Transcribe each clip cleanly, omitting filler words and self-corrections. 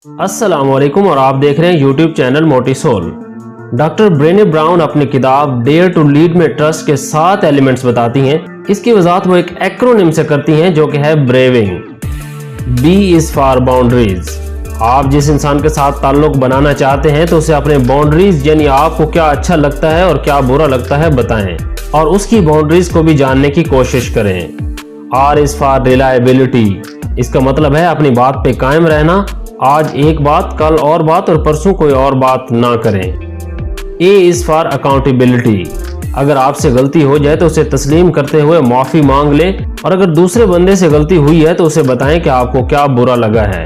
अस्सलाम वालेकुम और आप देख रहे हैं यूट्यूब चैनल मोटी सोल। डॉक्टर ब्रेने ब्राउन अपनी किताब डेयर टू लीड में ट्रस्ट के 7 एलिमेंट्स बताती हैं। इसकी वजाहत वो एक एक्रोनिम से करती हैं जो कि है braving. B is for boundaries. आप जिस इंसान के साथ ताल्लुक बनाना चाहते हैं तो उसे अपने बाउंड्रीज यानी आपको क्या अच्छा लगता है और क्या बुरा लगता है बताएं और उसकी बाउंड्रीज को भी जानने की कोशिश करें। R is for reliability. इसका मतलब है अपनी बात पे कायम रहना, आज एक बात कल और बात और परसों कोई और बात ना करें। ए इज फॉर अकाउंटेबिलिटी। अगर आपसे गलती हो जाए तो उसे तस्लीम करते हुए माफी मांग ले और अगर दूसरे बंदे से गलती हुई है तो उसे बताएं कि आपको क्या बुरा लगा है।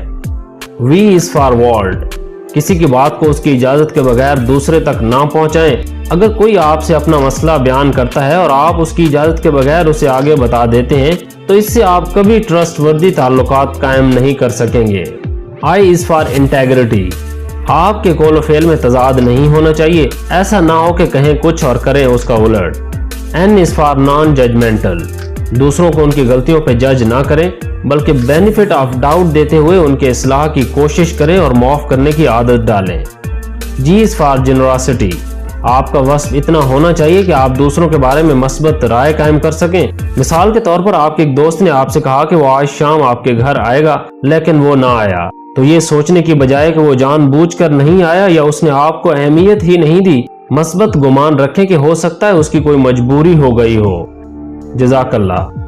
V is for world. किसी की बात को उसकी इजाजत के बगैर दूसरे तक ना पहुंचाएं। अगर कोई आपसे अपना मसला बयान करता है और आप उसकी इजाजत के बगैर उसे आगे बता देते हैं तो इससे आप कभी ट्रस्टवर्दी ताल्लुकात कायम नहीं कर सकेंगे। I is for integrity. आपके कौल व फेल में तजाद नहीं होना चाहिए, ऐसा ना हो कि कहें कुछ और करें उसका उलट। N is for non judgmental. दूसरों को उनकी गलतियों पर जज ना करें बल्कि बेनिफिट ऑफ डाउट देते हुए उनके इस्लाह की कोशिश करें और माफ करने की आदत डालें। जी इज फॉर जेनरोसिटी। आपका वस्फ इतना होना चाहिए कि आप दूसरों के बारे में मस्बत राय कायम कर सकें। मिसाल के तौर पर आपके एक दोस्त ने आपसे कहा कि वो आज शाम आपके घर आएगा लेकिन वो ना आया, तो ये सोचने की बजाय कि वो जानबूझकर नहीं आया या उसने आपको अहमियत ही नहीं दी, मस्बत गुमान रखें कि हो सकता है उसकी कोई मजबूरी हो गई हो। जज़ाकल्लाह।